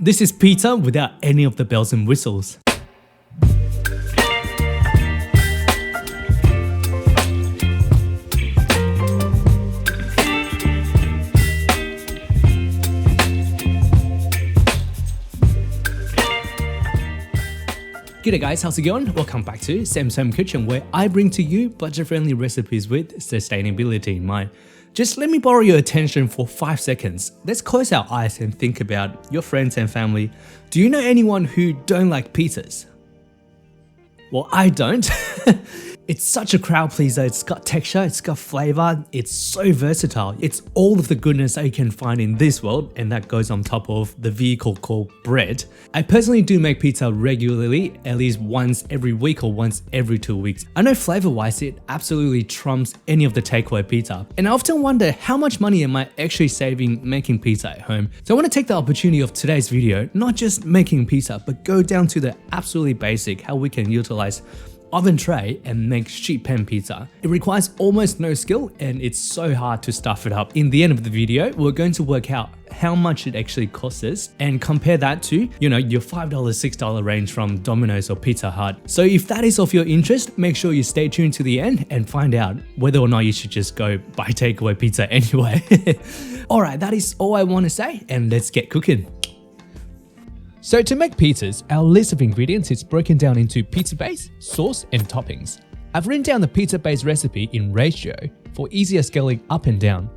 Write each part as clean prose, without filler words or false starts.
This is pizza without any of the bells and whistles. G'day guys, how's it going? Welcome back to Sam's Home Kitchen, where I bring to you budget-friendly recipes with sustainability in mind. Just let me borrow your attention for 5 seconds. Let's close our eyes and think about your friends and family. Do you know anyone who don't like pizzas? Well, I don't. It's such a crowd pleaser. It's got texture, it's got flavor, it's so versatile. It's all of the goodness that you can find in this world, and that goes on top of the vehicle called bread. I personally do make pizza regularly, at least once every week or once every 2 weeks. I know flavor-wise it absolutely trumps any of the takeaway pizza, and I often wonder how much money am I actually saving making pizza at home. So I want to take the opportunity of today's video, not just making pizza, but go down to the absolutely basic, how we can utilize oven tray and make sheet pan pizza. It requires almost no skill and it's so hard to stuff it up. In the end of the video, we're going to work out how much it actually costs us and compare that to, your $5, $6 range from Domino's or Pizza Hut. So if that is of your interest, make sure you stay tuned to the end and find out whether or not you should just go buy takeaway pizza anyway. Alright, that is all I want to say, and let's get cooking. So to make pizzas, our list of ingredients is broken down into pizza base, sauce, and toppings. I've written down the pizza base recipe in ratio for easier scaling up and down.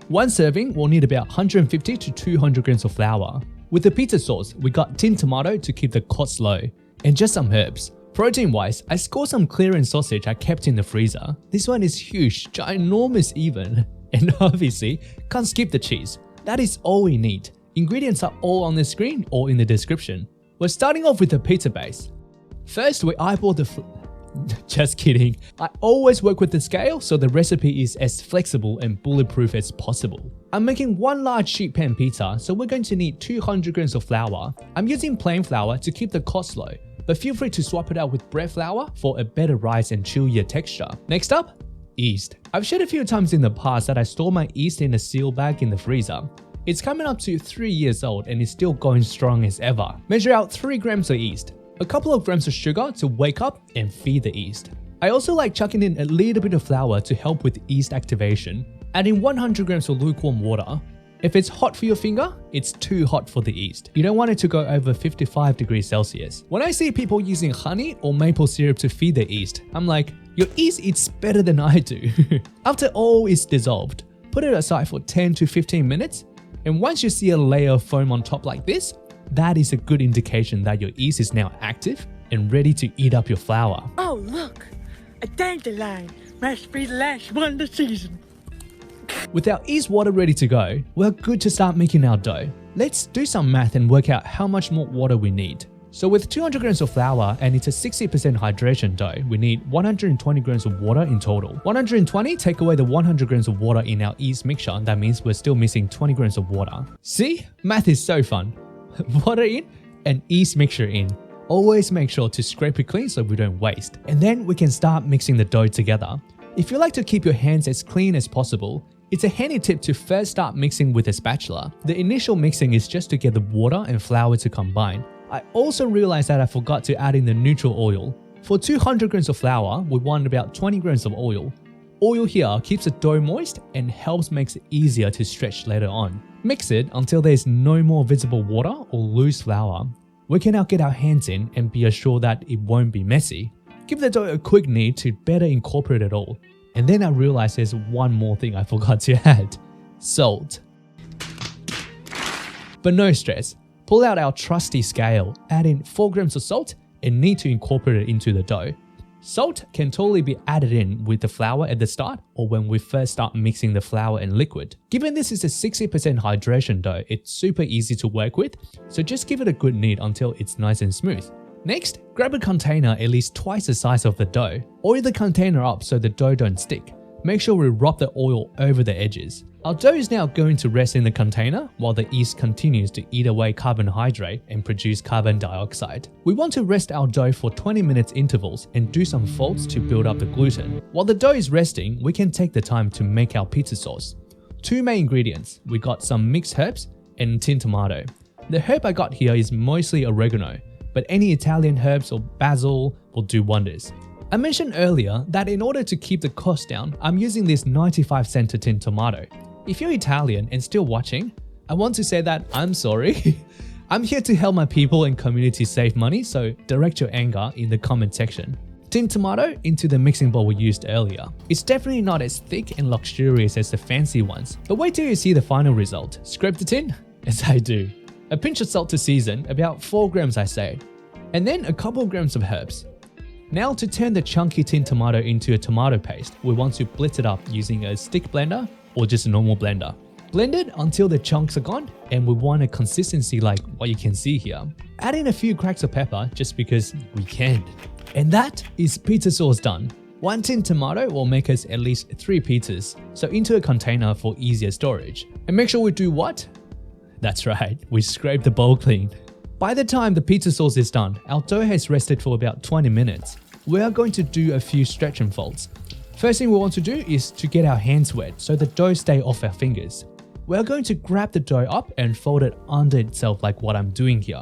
One serving will need about 150 to 200 grams of flour. With the pizza sauce, we got tinned tomato to keep the cost low, and just some herbs. Protein-wise, I scored some clearance sausage I kept in the freezer. This one is huge, ginormous even. And obviously, can't skip the cheese. That is all we need. Ingredients are all on the screen or in the description. We're starting off with the pizza base. First, we eyeball the just kidding. I always work with the scale so the recipe is as flexible and bulletproof as possible. I'm making one large sheet pan pizza, so we're going to need 200 grams of flour. I'm using plain flour to keep the cost low, but feel free to swap it out with bread flour for a better rise and chewier texture. Next up, yeast. I've shared a few times in the past that I store my yeast in a seal bag in the freezer. It's coming up to 3 years old and is still going strong as ever. Measure out 3 grams of yeast, a couple of grams of sugar to wake up and feed the yeast. I also like chucking in a little bit of flour to help with yeast activation. Adding 100 grams of lukewarm water. If it's hot for your finger, it's too hot for the yeast. You don't want it to go over 55 degrees Celsius. When I see people using honey or maple syrup to feed the yeast, I'm like, your yeast eats better than I do. After all is dissolved, put it aside for 10 to 15 minutes. And once you see a layer of foam on top like this, that is a good indication that your yeast is now active and ready to eat up your flour. Oh look, a dandelion must be the last one this season. With our yeast water ready to go, we're good to start making our dough. Let's do some math and work out how much more water we need. So with 200 grams of flour and it's a 60% hydration dough, we need 120 grams of water in total. 120 take away the 100 grams of water in our yeast mixture, that means we're still missing 20 grams of water. See? Math is so fun. Water in and yeast mixture in. Always make sure to scrape it clean so we don't waste. And then we can start mixing the dough together. If you like to keep your hands as clean as possible, it's a handy tip to first start mixing with a spatula. The initial mixing is just to get the water and flour to combine. I also realized that I forgot to add in the neutral oil. For 200 grams of flour, we want about 20 grams of oil. Oil here keeps the dough moist and helps make it easier to stretch later on. Mix it until there's no more visible water or loose flour. We can now get our hands in and be assured that it won't be messy. Give the dough a quick knead to better incorporate it all. And then I realized there's one more thing I forgot to add. Salt. But no stress. Pull out our trusty scale, add in 4 grams of salt and knead to incorporate it into the dough. Salt can totally be added in with the flour at the start or when we first start mixing the flour and liquid. Given this is a 60% hydration dough, it's super easy to work with, so just give it a good knead until it's nice and smooth. Next, grab a container at least twice the size of the dough. Oil the container up so the dough don't stick. Make sure we rub the oil over the edges. Our dough is now going to rest in the container while the yeast continues to eat away carbohydrate and produce carbon dioxide. We want to rest our dough for 20 minutes intervals and do some folds to build up the gluten. While the dough is resting, we can take the time to make our pizza sauce. 2 main ingredients. We got some mixed herbs and tinned tomato. The herb I got here is mostly oregano, but any Italian herbs or basil will do wonders. I mentioned earlier that in order to keep the cost down, I'm using this 95-cent tin tomato. If you're Italian and still watching, I want to say that I'm sorry. I'm here to help my people and community save money, so direct your anger in the comment section. Tin tomato into the mixing bowl we used earlier. It's definitely not as thick and luxurious as the fancy ones, but wait till you see the final result. Scrape the tin? As I do. A pinch of salt to season, about 4 grams I say, and then a couple grams of herbs. Now to turn the chunky tin tomato into a tomato paste, we want to blitz it up using a stick blender or just a normal blender. Blend it until the chunks are gone, and we want a consistency like what you can see here. Add in a few cracks of pepper just because we can. And that is pizza sauce done. 1 tin tomato will make us at least 3 pizzas, so into a container for easier storage. And make sure we do what? That's right, we scrape the bowl clean. By the time the pizza sauce is done, our dough has rested for about 20 minutes. We are going to do a few stretch and folds. First thing we want to do is to get our hands wet so the dough stay off our fingers. We are going to grab the dough up and fold it under itself like what I'm doing here.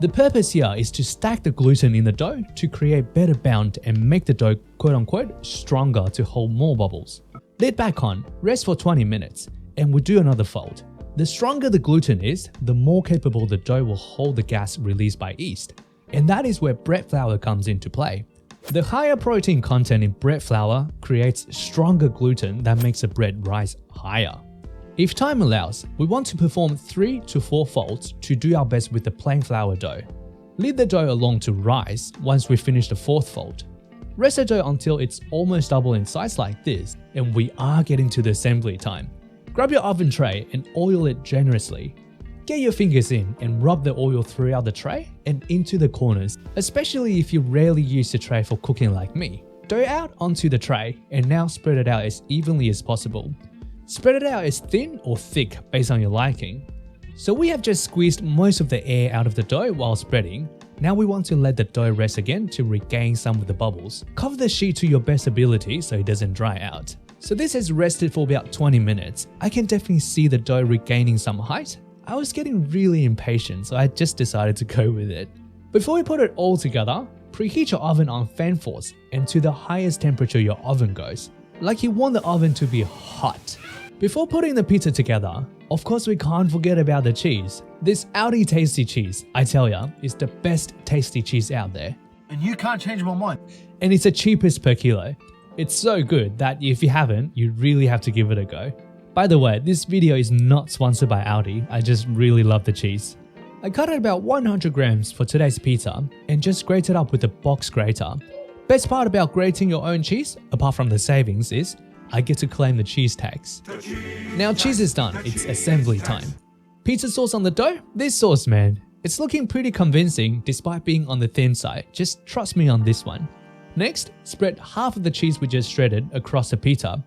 The purpose here is to stack the gluten in the dough to create better bound and make the dough quote unquote stronger to hold more bubbles. Lid back on, rest for 20 minutes, and we'll do another fold. The stronger the gluten is, the more capable the dough will hold the gas released by yeast. And that is where bread flour comes into play. The higher protein content in bread flour creates stronger gluten that makes the bread rise higher. If time allows, we want to perform 3 to 4 folds to do our best with the plain flour dough. Lead the dough along to rise once we finish the 4th fold. Rest the dough until it's almost double in size like this, and we are getting to the assembly time. Grab your oven tray and oil it generously. Get your fingers in and rub the oil throughout the tray and into the corners, especially if you rarely use the tray for cooking like me. Dough out onto the tray and now spread it out as evenly as possible. Spread it out as thin or thick based on your liking. So we have just squeezed most of the air out of the dough while spreading. Now we want to let the dough rest again to regain some of the bubbles. Cover the sheet to your best ability so it doesn't dry out. So this has rested for about 20 minutes. I can definitely see the dough regaining some height. I was getting really impatient, so I just decided to go with it. Before we put it all together, preheat your oven on fan force and to the highest temperature your oven goes. Like you want the oven to be hot. Before putting the pizza together, of course we can't forget about the cheese. This Aldi tasty cheese, I tell ya, is the best tasty cheese out there. And you can't change my mind. And it's the cheapest per kilo. It's so good that if you haven't, you really have to give it a go. By the way, this video is not sponsored by Aldi, I just really love the cheese. I cut out about 100 grams for today's pizza and just grate it up with a box grater. Best part about grating your own cheese, apart from the savings, is I get to claim the cheese tax. Now cheese is done, it's assembly time. Pizza sauce on the dough? This sauce, man. It's looking pretty convincing despite being on the thin side, just trust me on this one. Next, spread half of the cheese we just shredded across the pizza,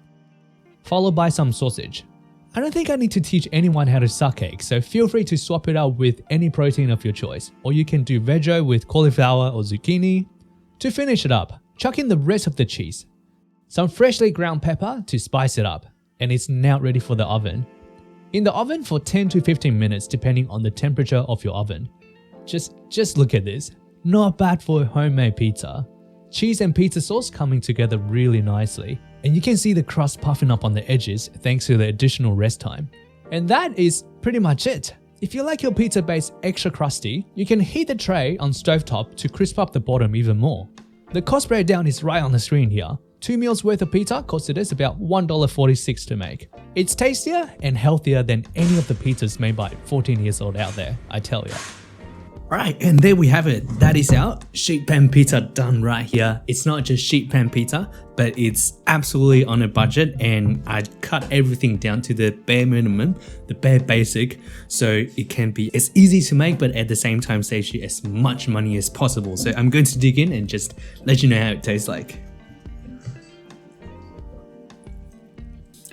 followed by some sausage. I don't think I need to teach anyone how to suck eggs, so feel free to swap it out with any protein of your choice, or you can do veggie with cauliflower or zucchini. To finish it up, chuck in the rest of the cheese, some freshly ground pepper to spice it up, and it's now ready for the oven. In the oven for 10 to 15 minutes depending on the temperature of your oven. Just look at this, not bad for a homemade pizza. Cheese and pizza sauce coming together really nicely, and you can see the crust puffing up on the edges thanks to the additional rest time. And that is pretty much it. If you like your pizza base extra crusty, you can heat the tray on stovetop to crisp up the bottom even more. The cost breakdown is right on the screen here. 2 meals worth of pizza costed us about $1.46 to make. It's tastier and healthier than any of the pizzas made by 14 years old out there, I tell ya. Alright, and there we have it. That is our sheet pan pizza done right here. It's not just sheet pan pizza, but it's absolutely on a budget, and I cut everything down to the bare minimum, the bare basic, so it can be as easy to make, but at the same time saves you as much money as possible. So I'm going to dig in and just let you know how it tastes like.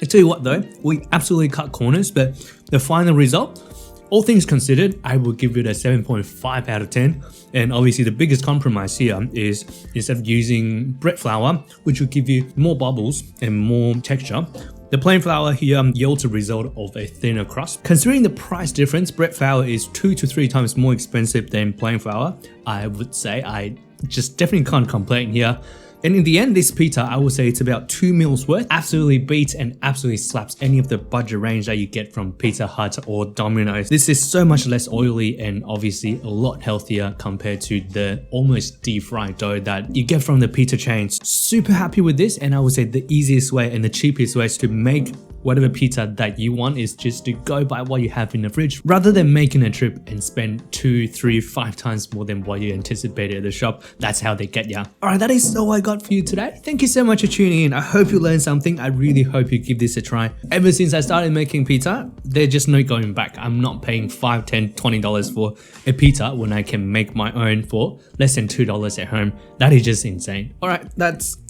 I tell you what though, we absolutely cut corners, but the final result, all things considered, I will give it a 7.5 out of 10. And obviously the biggest compromise here is instead of using bread flour, which will give you more bubbles and more texture, The plain flour here yields a result of a thinner crust. Considering the price difference, bread flour is 2 to 3 times more expensive than plain flour. I would say I just definitely can't complain here. And in the end, this pita, I would say it's about 2 meals worth. Absolutely beats and absolutely slaps any of the budget range that you get from Pizza Hut or Domino's. This is so much less oily and obviously a lot healthier compared to the almost deep fried dough that you get from the pizza chains. Super happy with this, and I would say the easiest way and the cheapest ways to make whatever pizza that you want is just to go by what you have in the fridge rather than making a trip and spend 2, 3, 5 times more than what you anticipated at the shop. That's how they get ya. Alright, that is all I got for you today. Thank you so much for tuning in. I hope you learned something. I really hope you give this a try. Ever since I started making pizza, there's just no going back. I'm not paying $5, $10, $20 for a pizza when I can make my own for less than $2 at home. That is just insane. Alright,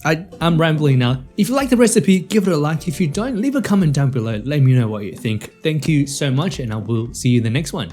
I'm rambling now. If you like the recipe, give it a like. If you don't, leave a comment down below. Let me know what you think. Thank you so much, and I will see you in the next one.